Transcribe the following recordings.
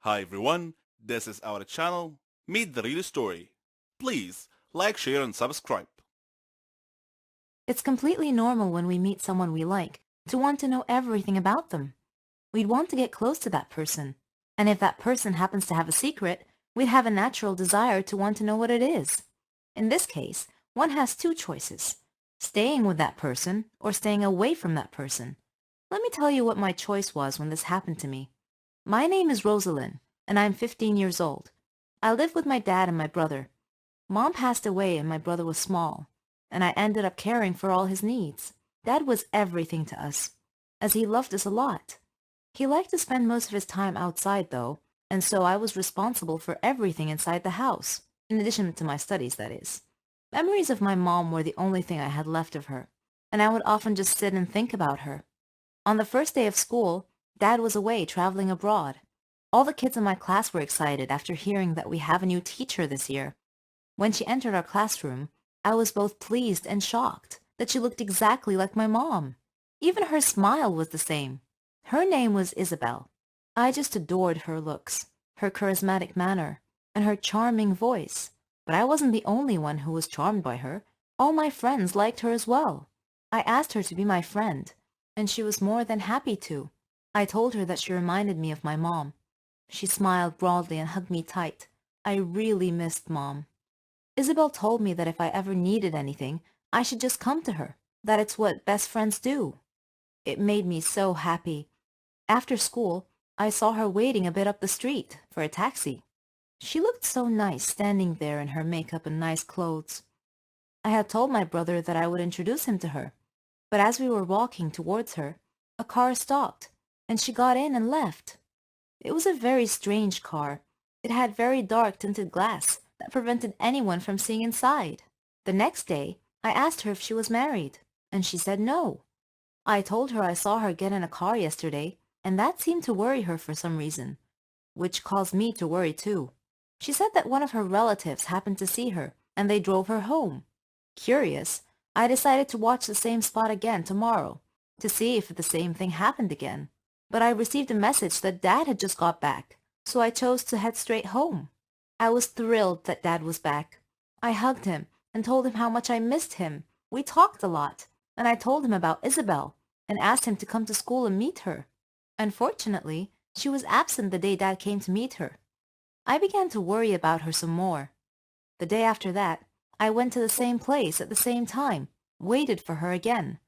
Hi everyone, this is our channel, Meet the Real Story. Please like, share and subscribe. It's completely normal when we meet someone we like to want to know everything about them. We'd want to get close to that person. And if that person happens to have a secret, we'd have a natural desire to want to know what it is. In this case, one has two choices: staying with that person or staying away from that person. Let me tell you what my choice was when this happened to me. My name is Rosalind, and I'm 15 years old. I live with my dad and my brother. Mom passed away and my brother was small, and I ended up caring for all his needs. Dad was everything to us, as he loved us a lot. He liked to spend most of his time outside, though, and so I was responsible for everything inside the house, in addition to my studies, that is. Memories of my mom were the only thing I had left of her, and I would often just sit and think about her. On the first day of school, Dad was away traveling abroad. All the kids in my class were excited after hearing that we have a new teacher this year. When she entered our classroom, I was both pleased and shocked that she looked exactly like my mom. Even her smile was the same. Her name was Isabel. I just adored her looks, her charismatic manner, and her charming voice. But I wasn't the only one who was charmed by her. All my friends liked her as well. I asked her to be my friend, and she was more than happy to. I told her that she reminded me of my mom. She smiled broadly and hugged me tight. I really missed Mom. Isabel told me that if I ever needed anything, I should just come to her, that it's what best friends do. It made me so happy. After school, I saw her waiting a bit up the street for a taxi. She looked so nice standing there in her makeup and nice clothes. I had told my brother that I would introduce him to her, but as we were walking towards her, a car stopped, and she got in and left. It was a very strange car. It had very dark tinted glass that prevented anyone from seeing inside. The next day, I asked her if she was married, and she said no. I told her I saw her get in a car yesterday, and that seemed to worry her for some reason, which caused me to worry too. She said that one of her relatives happened to see her, and they drove her home. Curious, I decided to watch the same spot again tomorrow to see if the same thing happened again. But I received a message that Dad had just got back, so I chose to head straight home. I was thrilled that Dad was back. I hugged him and told him how much I missed him. We talked a lot, and I told him about Isabel and asked him to come to school and meet her. Unfortunately, she was absent the day Dad came to meet her. I began to worry about her some more. The day after that, I went to the same place at the same time, waited for her again.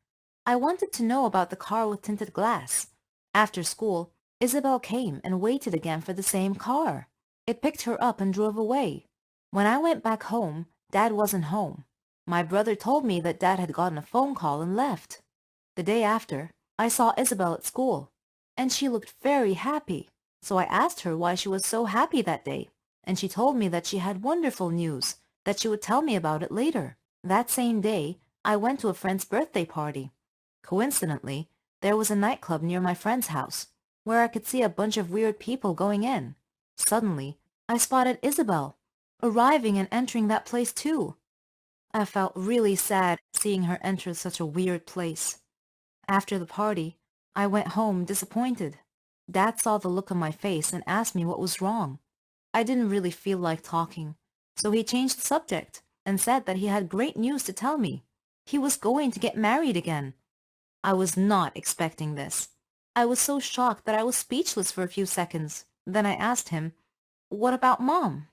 I wanted to know about the car with tinted glass. After school, Isabel came and waited again for the same car. It picked her up and drove away. When I went back home, Dad wasn't home. My brother told me that Dad had gotten a phone call and left. The day after, I saw Isabel at school, and she looked very happy. So I asked her why she was so happy that day, and she told me that she had wonderful news, that she would tell me about it later. That same day, I went to a friend's birthday party. Coincidentally, there was a nightclub near my friend's house, where I could see a bunch of weird people going in. Suddenly, I spotted Isabel, arriving and entering that place too. I felt really sad seeing her enter such a weird place. After the party, I went home disappointed. Dad saw the look on my face and asked me what was wrong. I didn't really feel like talking, so he changed the subject and said that he had great news to tell me. He was going to get married again. I was not expecting this. I was so shocked that I was speechless for a few seconds. Then I asked him, "What about Mom?"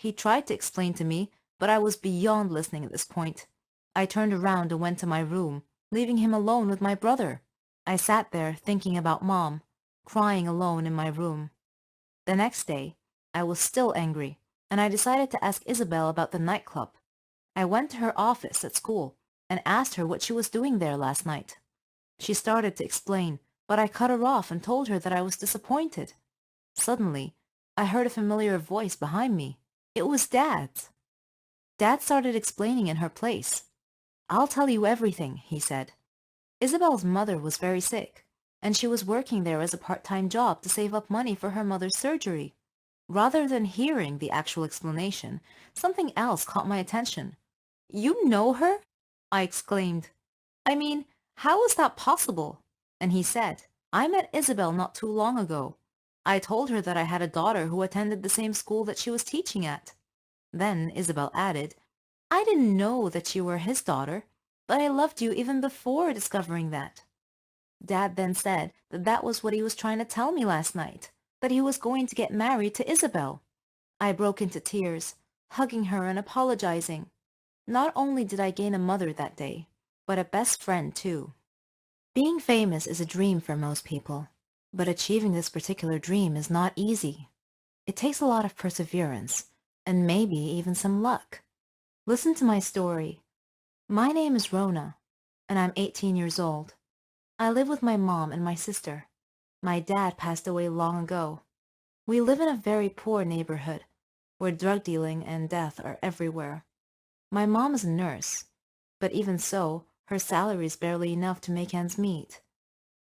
He tried to explain to me, but I was beyond listening at this point. I turned around and went to my room, leaving him alone with my brother. I sat there thinking about Mom, crying alone in my room. The next day, I was still angry, and I decided to ask Isabel about the nightclub. I went to her office at school and asked her what she was doing there last night. She started to explain, but I cut her off and told her that I was disappointed. Suddenly, I heard a familiar voice behind me. It was Dad's. Dad started explaining in her place. "I'll tell you everything," he said. Isabel's mother was very sick, and she was working there as a part-time job to save up money for her mother's surgery. Rather than hearing the actual explanation, something else caught my attention. "You know her?" I exclaimed. "I mean, how is that possible?" And he said, "I met Isabel not too long ago. I told her that I had a daughter who attended the same school that she was teaching at. Then Isabel added, I didn't know that you were his daughter, but I loved you even before discovering that. Dad then said that that was what he was trying to tell me last night, that he was going to get married to Isabel. I broke into tears, hugging her and apologizing. Not only did I gain a mother that day, but a best friend too. Being famous is a dream for most people, but achieving this particular dream is not easy. It takes a lot of perseverance, and maybe even some luck. Listen to my story. My name is Rona, and I'm 18 years old. I live with my mom and my sister. My dad passed away long ago. We live in a very poor neighborhood, where drug dealing and death are everywhere. My mom is a nurse, but even so, her salary is barely enough to make ends meet.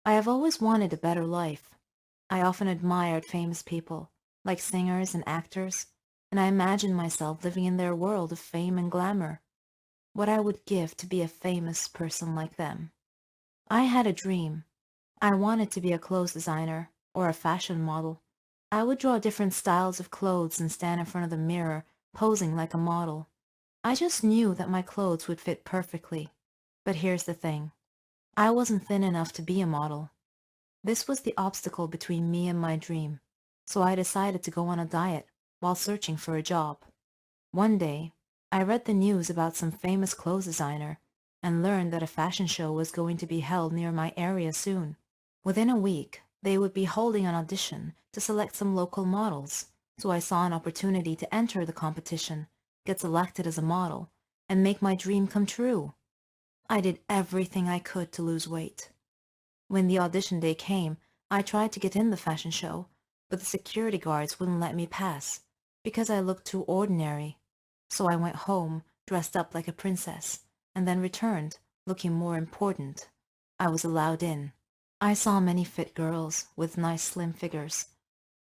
I have always wanted a better life. I often admired famous people, like singers and actors, and I imagined myself living in their world of fame and glamour. What I would give to be a famous person like them. I had a dream. I wanted to be a clothes designer or a fashion model. I would draw different styles of clothes and stand in front of the mirror, posing like a model. I just knew that my clothes would fit perfectly. But here's the thing. I wasn't thin enough to be a model. This was the obstacle between me and my dream, so I decided to go on a diet while searching for a job. One day, I read the news about some famous clothes designer and learned that a fashion show was going to be held near my area soon. Within a week, they would be holding an audition to select some local models, so I saw an opportunity to enter the competition, get selected as a model, and make my dream come true. I did everything I could to lose weight. When the audition day came, I tried to get in the fashion show, but the security guards wouldn't let me pass because I looked too ordinary. So I went home, dressed up like a princess, and then returned, looking more important. I was allowed in. I saw many fit girls with nice slim figures.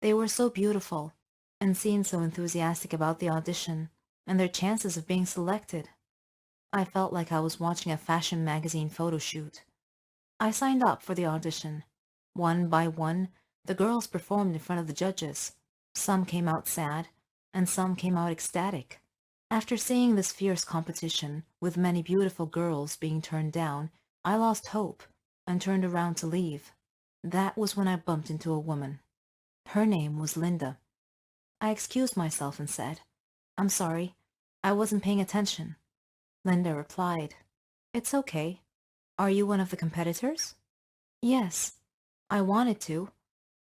They were so beautiful, and seemed so enthusiastic about the audition and their chances of being selected. I felt like I was watching a fashion magazine photo shoot. I signed up for the audition. One by one, the girls performed in front of the judges. Some came out sad, and some came out ecstatic. After seeing this fierce competition, with many beautiful girls being turned down, I lost hope and turned around to leave. That was when I bumped into a woman. Her name was Linda. I excused myself and said, I'm sorry, I wasn't paying attention. Linda replied, It's okay. Are you one of the competitors? Yes, I wanted to,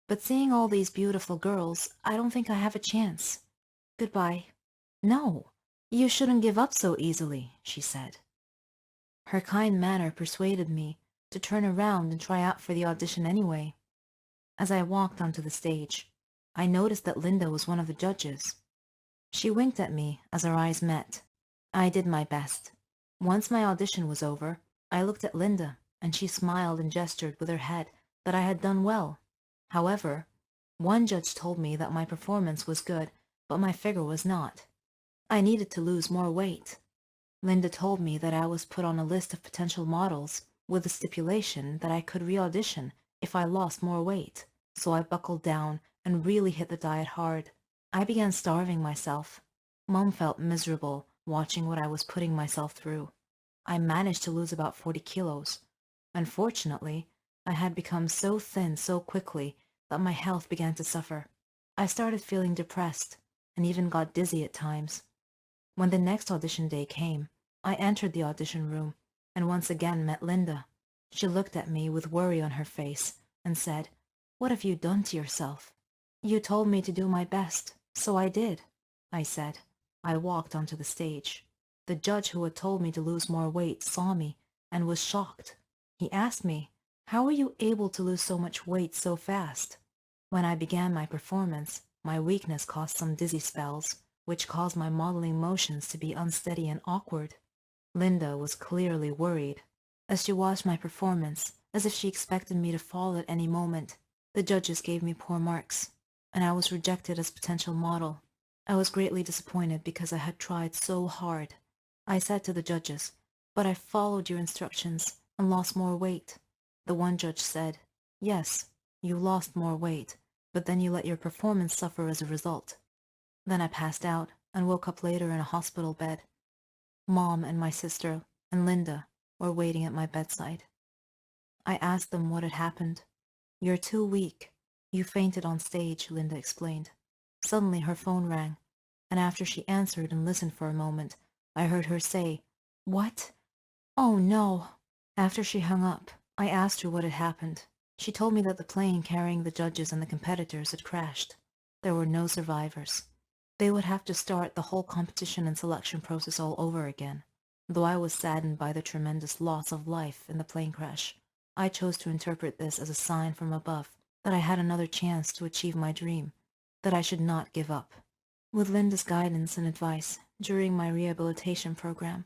but seeing all these beautiful girls, I don't think I have a chance. Goodbye. No, you shouldn't give up so easily, she said. Her kind manner persuaded me to turn around and try out for the audition anyway. As I walked onto the stage, I noticed that Linda was one of the judges. She winked at me as our eyes met. I did my best. Once my audition was over, I looked at Linda, and she smiled and gestured with her head that I had done well. However, one judge told me that my performance was good, but my figure was not. I needed to lose more weight. Linda told me that I was put on a list of potential models with the stipulation that I could re-audition if I lost more weight. So I buckled down and really hit the diet hard. I began starving myself. Mom felt miserable watching what I was putting myself through. I managed to lose about 40 kilos. Unfortunately, I had become so thin so quickly that my health began to suffer. I started feeling depressed and even got dizzy at times. When the next audition day came, I entered the audition room and once again met Linda. She looked at me with worry on her face and said, What have you done to yourself? You told me to do my best, so I did, I said. I walked onto the stage. The judge who had told me to lose more weight saw me and was shocked. He asked me, How were you able to lose so much weight so fast? When I began my performance, my weakness caused some dizzy spells, which caused my modeling motions to be unsteady and awkward. Linda was clearly worried. As she watched my performance, as if she expected me to fall at any moment, the judges gave me poor marks, and I was rejected as potential model. I was greatly disappointed because I had tried so hard. I said to the judges, But I followed your instructions and lost more weight. The one judge said, Yes, you lost more weight, but then you let your performance suffer as a result. Then I passed out and woke up later in a hospital bed. Mom and my sister and Linda were waiting at my bedside. I asked them what had happened. "You're too weak. You fainted on stage," Linda explained. Suddenly her phone rang, and after she answered and listened for a moment, I heard her say, "What? Oh no." After she hung up, I asked her what had happened. She told me that the plane carrying the judges and the competitors had crashed. There were no survivors. They would have to start the whole competition and selection process all over again. Though I was saddened by the tremendous loss of life in the plane crash, I chose to interpret this as a sign from above that I had another chance to achieve my dream, that I should not give up. With Linda's guidance and advice during my rehabilitation program,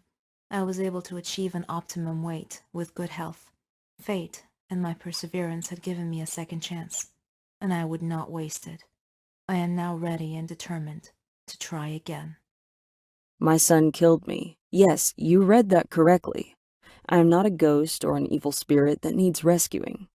I was able to achieve an optimum weight with good health. Fate and my perseverance had given me a second chance, and I would not waste it. I am now ready and determined to try again. My son killed me. Yes, you read that correctly. I am not a ghost or an evil spirit that needs rescuing.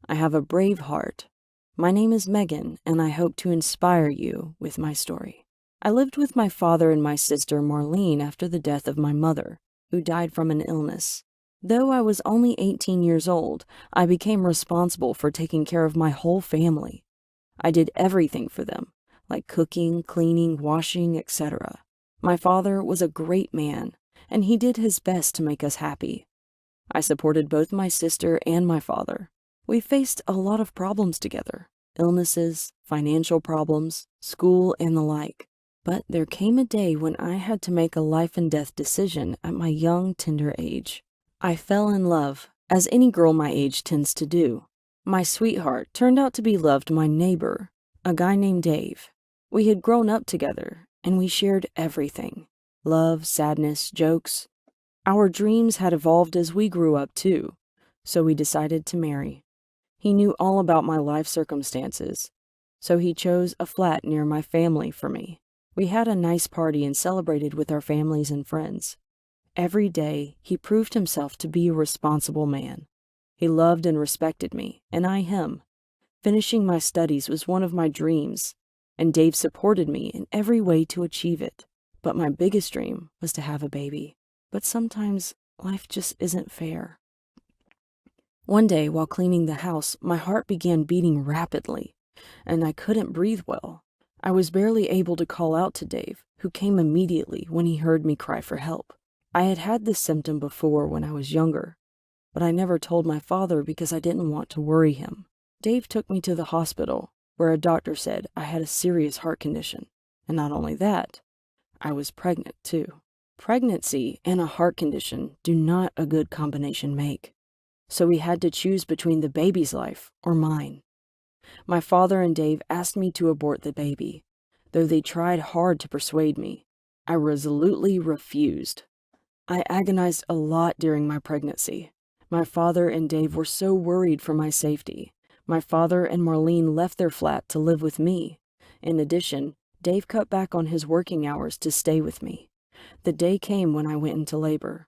I have a brave heart. My name is Megan, and I hope to inspire you with my story. I lived with my father and my sister Marlene after the death of my mother, who died from an illness. Though I was only 18 years old, I became responsible for taking care of my whole family. I did everything for them, like cooking, cleaning, washing, etc. My father was a great man, and he did his best to make us happy. I supported both my sister and my father. We faced a lot of problems together, illnesses, financial problems, school, and the like. But there came a day when I had to make a life and death decision at my young, tender age. I fell in love, as any girl my age tends to do. My sweetheart turned out to be loved my neighbor, a guy named Dave. We had grown up together, and we shared everything. Love, sadness, jokes. Our dreams had evolved as we grew up too, so we decided to marry. He knew all about my life circumstances, so he chose a flat near my family for me. We had a nice party and celebrated with our families and friends. Every day, he proved himself to be a responsible man. He loved and respected me, and I him. Finishing my studies was one of my dreams, and Dave supported me in every way to achieve it. But my biggest dream was to have a baby. But sometimes life just isn't fair. One day, while cleaning the house, my heart began beating rapidly, and I couldn't breathe well. I was barely able to call out to Dave, who came immediately when he heard me cry for help. I had had this symptom before when I was younger, but I never told my father because I didn't want to worry him. Dave took me to the hospital, where a doctor said I had a serious heart condition. And not only that, I was pregnant too. Pregnancy and a heart condition do not a good combination make. So we had to choose between the baby's life or mine. My father and Dave asked me to abort the baby. Though they tried hard to persuade me, I resolutely refused. I agonized a lot during my pregnancy. My father and Dave were so worried for my safety. My father and Marlene left their flat to live with me. In addition, Dave cut back on his working hours to stay with me. The day came when I went into labor.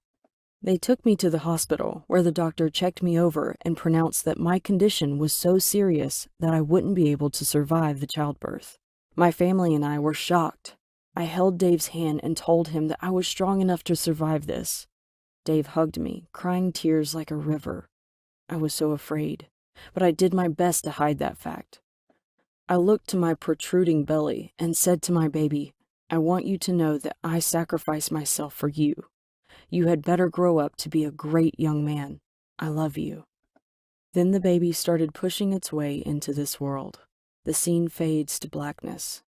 They took me to the hospital, where the doctor checked me over and pronounced that my condition was so serious that I wouldn't be able to survive the childbirth. My family and I were shocked. I held Dave's hand and told him that I was strong enough to survive this. Dave hugged me, crying tears like a river. I was so afraid, but I did my best to hide that fact. I looked to my protruding belly and said to my baby, "I want you to know that I sacrificed myself for you. You had better grow up to be a great young man. I love you." Then the baby started pushing its way into this world. The scene fades to blackness.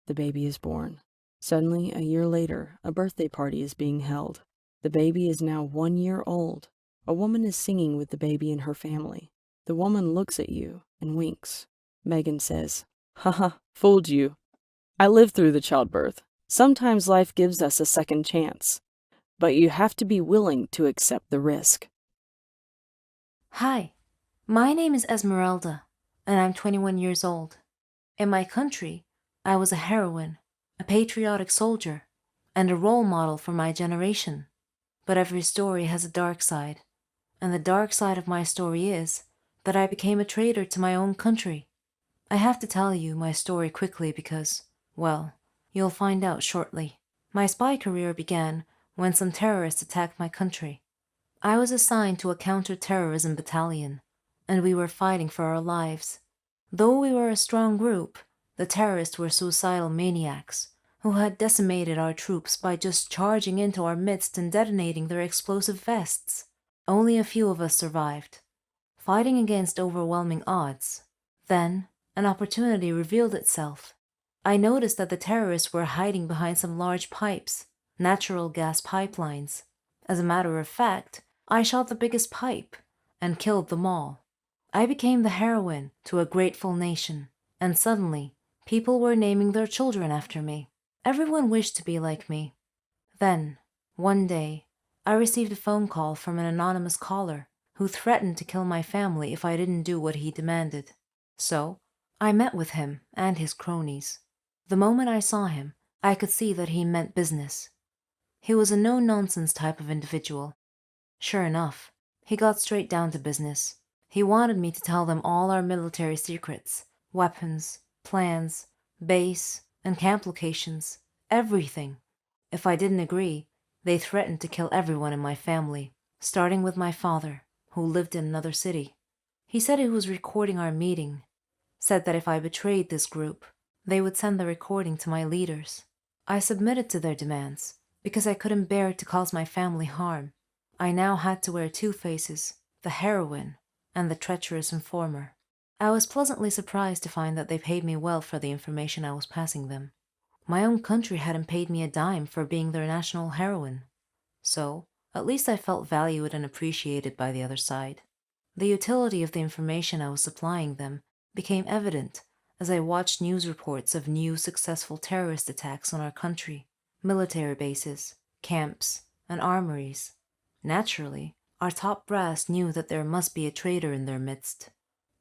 The baby is born. Suddenly, a year later, a birthday party is being held. The baby is now 1 year old. A woman is singing with the baby and her family. The woman looks at you and winks. Megan says, "Haha, fooled you. I lived through the childbirth. Sometimes life gives us a second chance, but you have to be willing to accept the risk." Hi, my name is Esmeralda, and I'm 21 years old. In my country, I was a heroine, a patriotic soldier, and a role model for my generation. But every story has a dark side, and the dark side of my story is that I became a traitor to my own country. I have to tell you my story quickly because, well, you'll find out shortly. My spy career began when some terrorists attacked my country. I was assigned to a counter-terrorism battalion, and we were fighting for our lives. Though we were a strong group, the terrorists were suicidal maniacs who had decimated our troops by just charging into our midst and detonating their explosive vests. Only a few of us survived, fighting against overwhelming odds. Then, an opportunity revealed itself. I noticed that the terrorists were hiding behind some large pipes, natural gas pipelines. As a matter of fact, I shot the biggest pipe and killed them all. I became the heroine to a grateful nation, and suddenly, people were naming their children after me. Everyone wished to be like me. Then, one day, I received a phone call from an anonymous caller who threatened to kill my family if I didn't do what he demanded. So, I met with him and his cronies. The moment I saw him, I could see that he meant business. He was a no-nonsense type of individual. Sure enough, he got straight down to business. He wanted me to tell them all our military secrets, weapons, plans, base, and camp locations, everything. If I didn't agree, they threatened to kill everyone in my family, starting with my father, who lived in another city. He said he was recording our meeting, said that if I betrayed this group, they would send the recording to my leaders. I submitted to their demands because I couldn't bear to cause my family harm. I now had to wear two faces, the heroine and the treacherous informer. I was pleasantly surprised to find that they paid me well for the information I was passing them. My own country hadn't paid me a dime for being their national heroine. So, at least I felt valued and appreciated by the other side. The utility of the information I was supplying them became evident as I watched news reports of new successful terrorist attacks on our country, military bases, camps, and armories. Naturally, our top brass knew that there must be a traitor in their midst,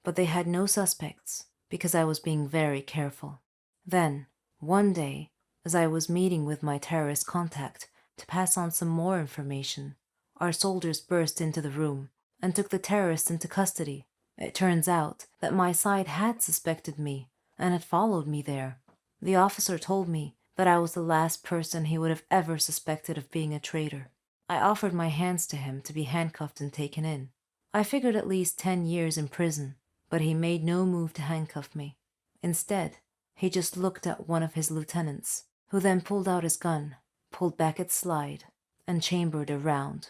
but they had no suspects because I was being very careful. Then, one day, as I was meeting with my terrorist contact to pass on some more information, our soldiers burst into the room and took the terrorists into custody. It turns out that my side had suspected me and had followed me there. The officer told me that I was the last person he would have ever suspected of being a traitor. I offered my hands to him to be handcuffed and taken in. I figured at least 10 years in prison, but he made no move to handcuff me. Instead, he just looked at one of his lieutenants, who then pulled out his gun, pulled back its slide, and chambered a round.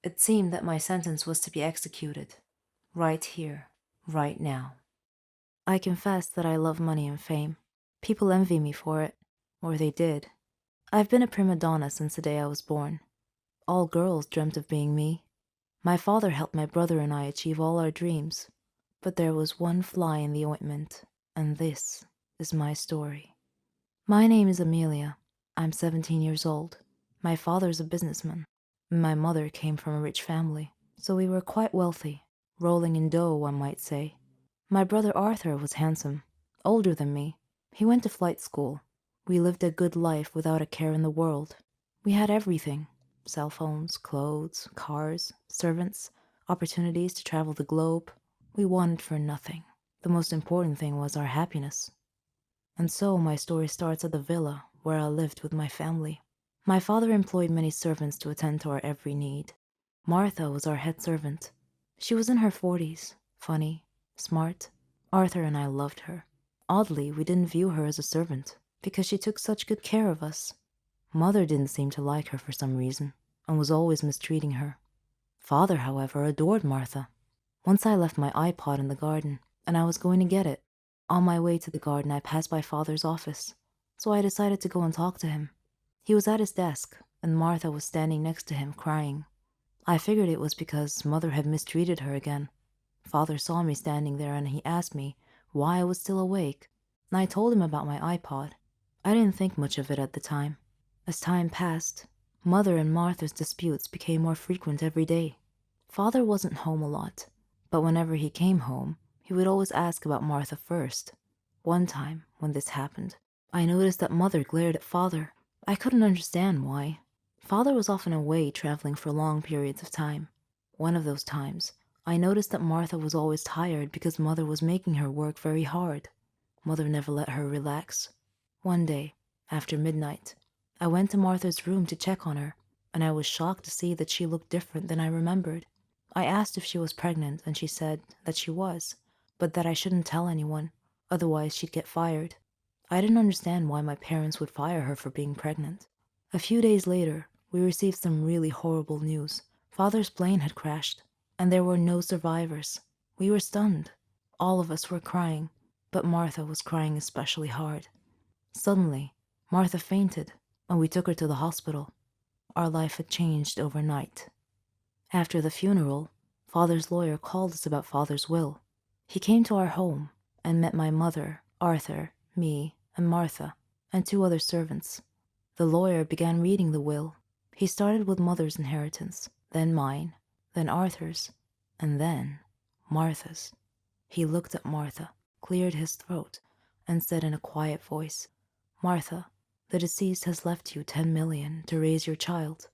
It seemed that my sentence was to be executed, right here, right now. I confess that I love money and fame. People envy me for it, or they did. I've been a prima donna since the day I was born. All girls dreamt of being me. My father helped my brother and I achieve all our dreams. But there was one fly in the ointment, and this is my story. My name is Amelia. I'm 17 years old. My father's a businessman. My mother came from a rich family, so we were quite wealthy, rolling in dough, one might say. My brother Arthur was handsome, older than me. He went to flight school. We lived a good life without a care in the world. We had everything: cell phones, clothes, cars, servants, opportunities to travel the globe. We wanted for nothing. The most important thing was our happiness. And so my story starts at the villa where I lived with my family. My father employed many servants to attend to our every need. Martha was our head servant. She was in her 40s, funny, smart. Arthur and I loved her. Oddly, we didn't view her as a servant because she took such good care of us. Mother didn't seem to like her for some reason and was always mistreating her. Father, however, adored Martha. Once I left my iPod in the garden and I was going to get it. On my way to the garden, I passed by Father's office, so I decided to go and talk to him. He was at his desk, and Martha was standing next to him, crying. I figured it was because Mother had mistreated her again. Father saw me standing there and he asked me why I was still awake, and I told him about my iPod. I didn't think much of it at the time. As time passed, Mother and Martha's disputes became more frequent every day. Father wasn't home a lot, but whenever he came home, he would always ask about Martha first. One time, when this happened, I noticed that Mother glared at Father. I couldn't understand why. Father was often away traveling for long periods of time. One of those times, I noticed that Martha was always tired because Mother was making her work very hard. Mother never let her relax. One day, after midnight, I went to Martha's room to check on her, and I was shocked to see that she looked different than I remembered. I asked if she was pregnant, and she said that she was, but that I shouldn't tell anyone, otherwise she'd get fired. I didn't understand why my parents would fire her for being pregnant. A few days later, we received some really horrible news. Father's plane had crashed, and there were no survivors. We were stunned. All of us were crying, but Martha was crying especially hard. Suddenly, Martha fainted, and we took her to the hospital. Our life had changed overnight. After the funeral, Father's lawyer called us about Father's will. He came to our home and met my mother, Arthur, me, and Martha, and 2 other servants. The lawyer began reading the will. He started with Mother's inheritance, then mine, then Arthur's, and then Martha's. He looked at Martha, cleared his throat, and said in a quiet voice, "Martha, the deceased has left you 10 million to raise your child."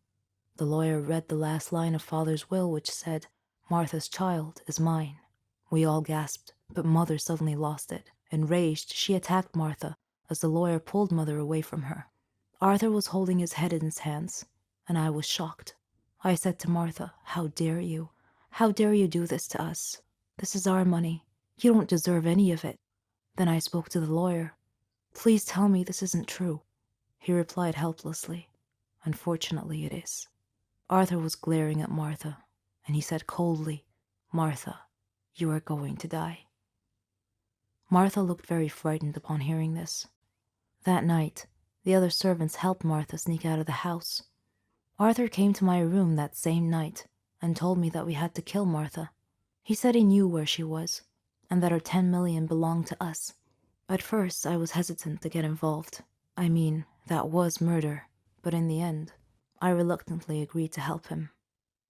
The lawyer read the last line of Father's will, which said, "Martha's child is mine." We all gasped, but Mother suddenly lost it. Enraged, she attacked Martha as the lawyer pulled Mother away from her. Arthur was holding his head in his hands, and I was shocked. I said to Martha, "How dare you? How dare you do this to us? This is our money. You don't deserve any of it." Then I spoke to the lawyer. "Please tell me this isn't true." He replied helplessly, "Unfortunately, it is." Arthur was glaring at Martha, and he said coldly, "Martha, you are going to die." Martha looked very frightened upon hearing this. That night, the other servants helped Martha sneak out of the house. Arthur came to my room that same night and told me that we had to kill Martha. He said he knew where she was, and that her 10 million belonged to us. At first, I was hesitant to get involved. I mean, that was murder, but in the end, I reluctantly agreed to help him.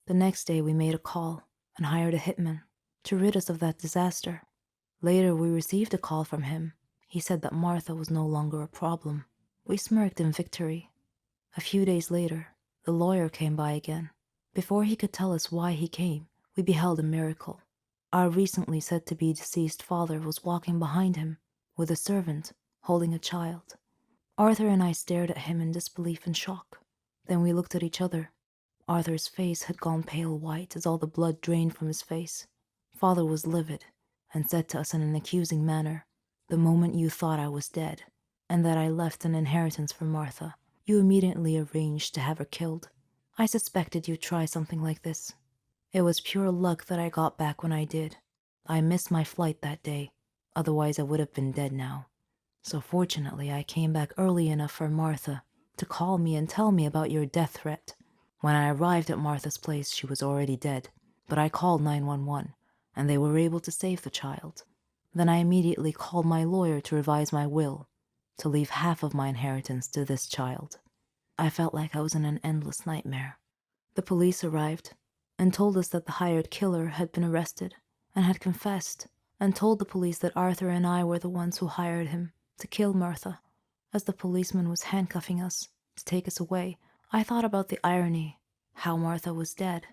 The next day, we made a call and hired a hitman to rid us of that disaster. Later, we received a call from him. He said that Martha was no longer a problem. We smirked in victory. A few days later, the lawyer came by again. Before he could tell us why he came, we beheld a miracle. Our recently said to be deceased father was walking behind him with a servant holding a child. Arthur and I stared at him in disbelief and shock. Then we looked at each other. Arthur's face had gone pale white as all the blood drained from his face. Father was livid and said to us in an accusing manner, "The moment you thought I was dead and that I left an inheritance for Martha, you immediately arranged to have her killed. I suspected you'd try something like this. It was pure luck that I got back when I did. I missed my flight that day, otherwise I would have been dead now. So fortunately I came back early enough for Martha to call me and tell me about your death threat. When I arrived at Martha's place, she was already dead, but I called 911, and they were able to save the child. Then I immediately called my lawyer to revise my will, to leave half of my inheritance to this child. I felt like I was in an endless nightmare. The police arrived and told us that the hired killer had been arrested and had confessed and told the police that Arthur and I were the ones who hired him to kill Martha. As the policeman was handcuffing us to take us away, I thought about the irony, how Martha was dead,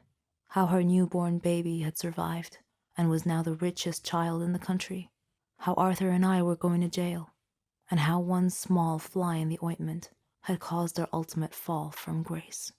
how her newborn baby had survived and was now the richest child in the country, how Arthur and I were going to jail, and how one small fly in the ointment had caused our ultimate fall from grace.